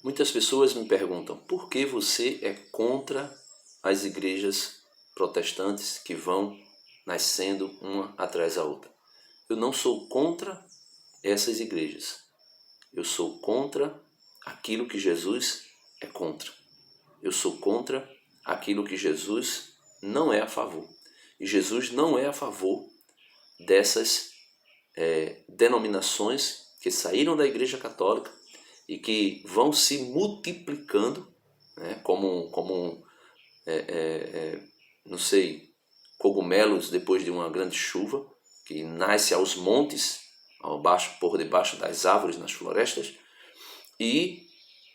Muitas pessoas me perguntam por que você é contra as igrejas protestantes que vão nascendo uma atrás da outra. Eu não sou contra essas igrejas. Eu sou contra aquilo que Jesus é contra. Eu sou contra aquilo que Jesus não é a favor. E Jesus não é a favor dessas denominações que saíram da Igreja Católica e que vão se multiplicando, né, como não sei, cogumelos depois de uma grande chuva, que nasce aos montes, por debaixo das árvores, nas florestas. E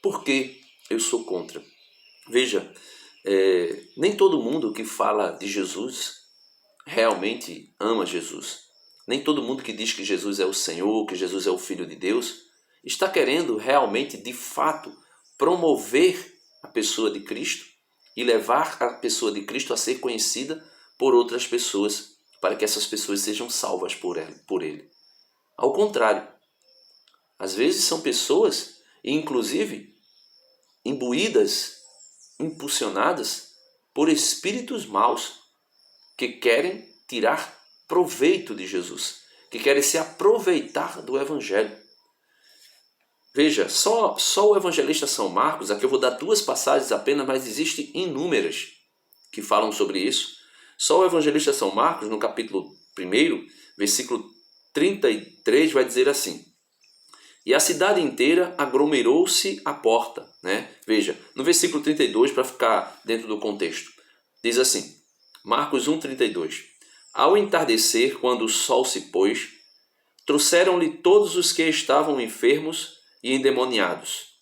por que eu sou contra? Veja, nem todo mundo que fala de Jesus realmente ama Jesus. Nem todo mundo que diz que Jesus é o Senhor, que Jesus é o Filho de Deus, está querendo realmente, de fato, promover a pessoa de Cristo e levar a pessoa de Cristo a ser conhecida por outras pessoas, para que essas pessoas sejam salvas por ele. Ao contrário, às vezes são pessoas, inclusive, imbuídas, impulsionadas por espíritos maus, que querem tirar proveito de Jesus, que querem se aproveitar do Evangelho. Veja, só o evangelista São Marcos, aqui eu vou dar 2 passagens apenas, mas existem inúmeras que falam sobre isso. Só o evangelista São Marcos, no capítulo 1, versículo 33, vai dizer assim: e a cidade inteira aglomerou-se à porta. Né? Veja, no versículo 32, para ficar dentro do contexto, diz assim, Marcos 1,32: ao entardecer, quando o sol se pôs, trouxeram-lhe todos os que estavam enfermos e endemoniados,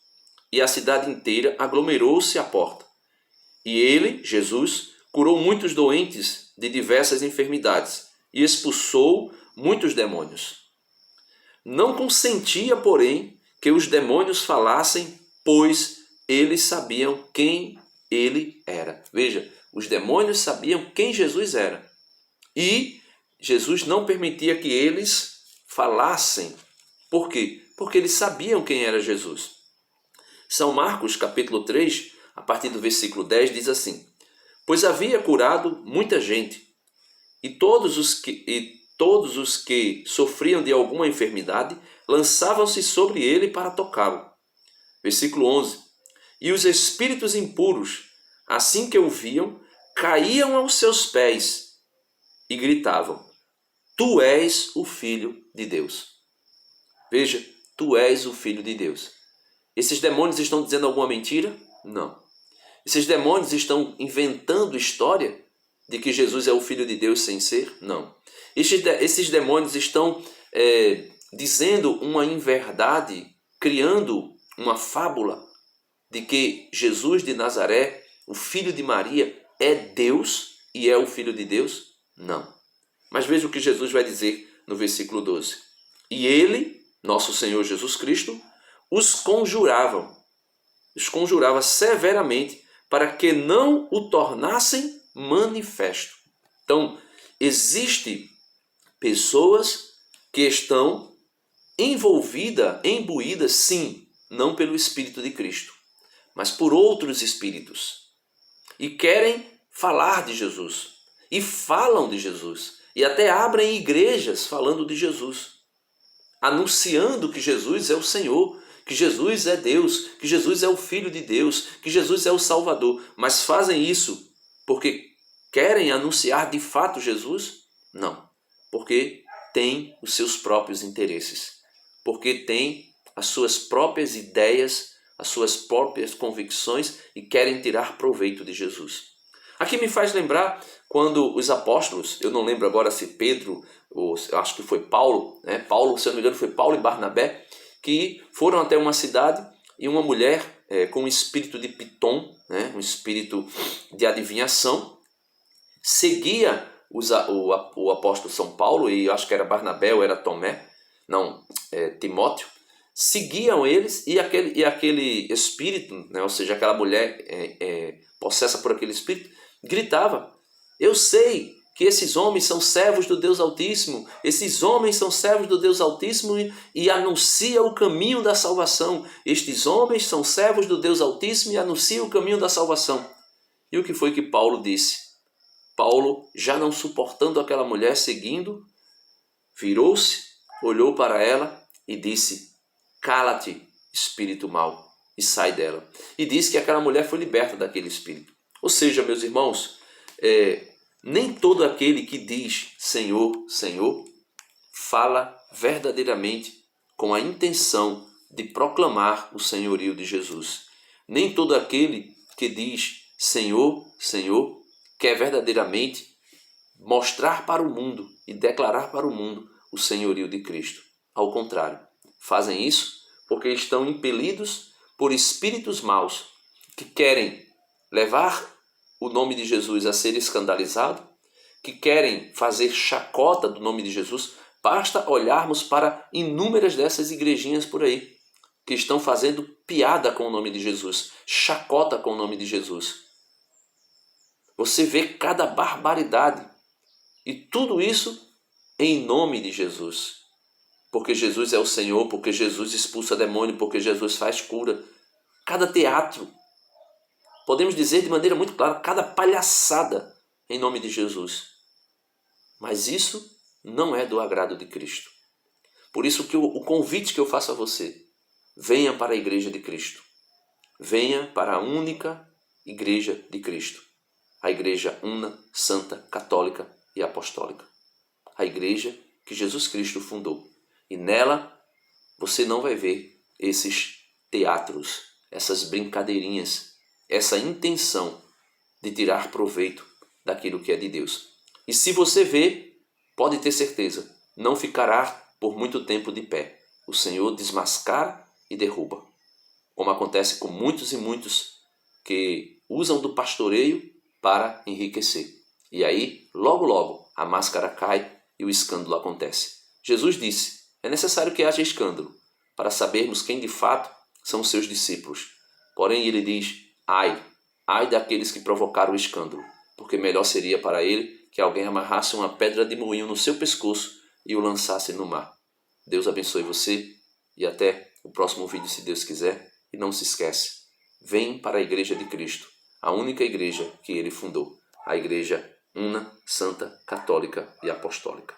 e a cidade inteira aglomerou-se à porta. E ele, Jesus, curou muitos doentes de diversas enfermidades e expulsou muitos demônios. Não consentia, porém, que os demônios falassem, pois eles sabiam quem ele era. Veja, os demônios sabiam quem Jesus era. E Jesus não permitia que eles falassem. Por quê? Porque eles sabiam quem era Jesus. São Marcos, capítulo 3, a partir do versículo 10, diz assim: pois havia curado muita gente, e todos os que sofriam de alguma enfermidade lançavam-se sobre ele para tocá-lo. Versículo 11: e os espíritos impuros, assim que o viam, caíam aos seus pés e gritavam: tu és o Filho de Deus. Veja, tu és o Filho de Deus. Esses demônios estão dizendo alguma mentira? Não. Esses demônios estão inventando história de que Jesus é o Filho de Deus sem ser? Não. Esses demônios estão dizendo uma inverdade, criando uma fábula de que Jesus de Nazaré, o filho de Maria, é Deus e é o Filho de Deus? Não. Mas veja o que Jesus vai dizer no versículo 12. E ele, nosso Senhor Jesus Cristo, os conjurava severamente para que não o tornassem manifesto. Então, existem pessoas que estão imbuídas, sim, não pelo Espírito de Cristo, mas por outros espíritos. E querem falar de Jesus. E falam de Jesus. E até abrem igrejas falando de Jesus. Anunciando que Jesus é o Senhor, que Jesus é Deus, que Jesus é o Filho de Deus, que Jesus é o Salvador. Mas fazem isso porque querem anunciar de fato Jesus? Não. Porque têm os seus próprios interesses. Porque têm as suas próprias ideias, as suas próprias convicções e querem tirar proveito de Jesus. Aqui me faz lembrar quando os apóstolos, eu não lembro agora se Pedro, ou acho que foi Paulo, né? Paulo, se eu não me engano, foi Paulo e Barnabé, que foram até uma cidade e uma mulher com um espírito de Pitom, né? Um espírito de adivinhação, seguia o apóstolo São Paulo, e acho que era Barnabé ou era Tomé, Timóteo, seguiam eles e aquele espírito, né? Ou seja, aquela mulher possessa por aquele espírito, gritava: eu sei que esses homens são servos do Deus Altíssimo. Esses homens são servos do Deus Altíssimo e anunciam o caminho da salvação. Estes homens são servos do Deus Altíssimo e anunciam o caminho da salvação. E o que foi que Paulo disse? Paulo, já não suportando aquela mulher seguindo, virou-se, olhou para ela e disse: cala-te, espírito mau, e sai dela. E disse que aquela mulher foi liberta daquele espírito. Ou seja, meus irmãos, nem todo aquele que diz Senhor, Senhor, fala verdadeiramente com a intenção de proclamar o senhorio de Jesus. Nem todo aquele que diz Senhor, Senhor, quer verdadeiramente mostrar para o mundo e declarar para o mundo o senhorio de Cristo. Ao contrário, fazem isso porque estão impelidos por espíritos maus que querem levar o nome de Jesus a ser escandalizado, que querem fazer chacota do nome de Jesus. Basta olharmos para inúmeras dessas igrejinhas por aí, que estão fazendo piada com o nome de Jesus, chacota com o nome de Jesus. Você vê cada barbaridade, e tudo isso em nome de Jesus. Porque Jesus é o Senhor, porque Jesus expulsa demônio, porque Jesus faz cura. Cada teatro, podemos dizer de maneira muito clara, cada palhaçada em nome de Jesus. Mas isso não é do agrado de Cristo. Por isso que o convite que eu faço a você: venha para a igreja de Cristo. Venha para a única igreja de Cristo. A igreja una, santa, católica e apostólica. A igreja que Jesus Cristo fundou. E nela você não vai ver esses teatros, essas brincadeirinhas, essa intenção de tirar proveito daquilo que é de Deus. E se você vê, pode ter certeza, não ficará por muito tempo de pé. O Senhor desmascara e derruba. Como acontece com muitos e muitos que usam do pastoreio para enriquecer. E aí, logo logo, a máscara cai e o escândalo acontece. Jesus disse: é necessário que haja escândalo para sabermos quem de fato são os seus discípulos. Porém, ele diz: ai daqueles que provocaram o escândalo, porque melhor seria para ele que alguém amarrasse uma pedra de moinho no seu pescoço e o lançasse no mar. Deus abençoe você e até o próximo vídeo, se Deus quiser. E não se esquece, vem para a igreja de Cristo, a única igreja que ele fundou, a igreja una, santa, católica e apostólica.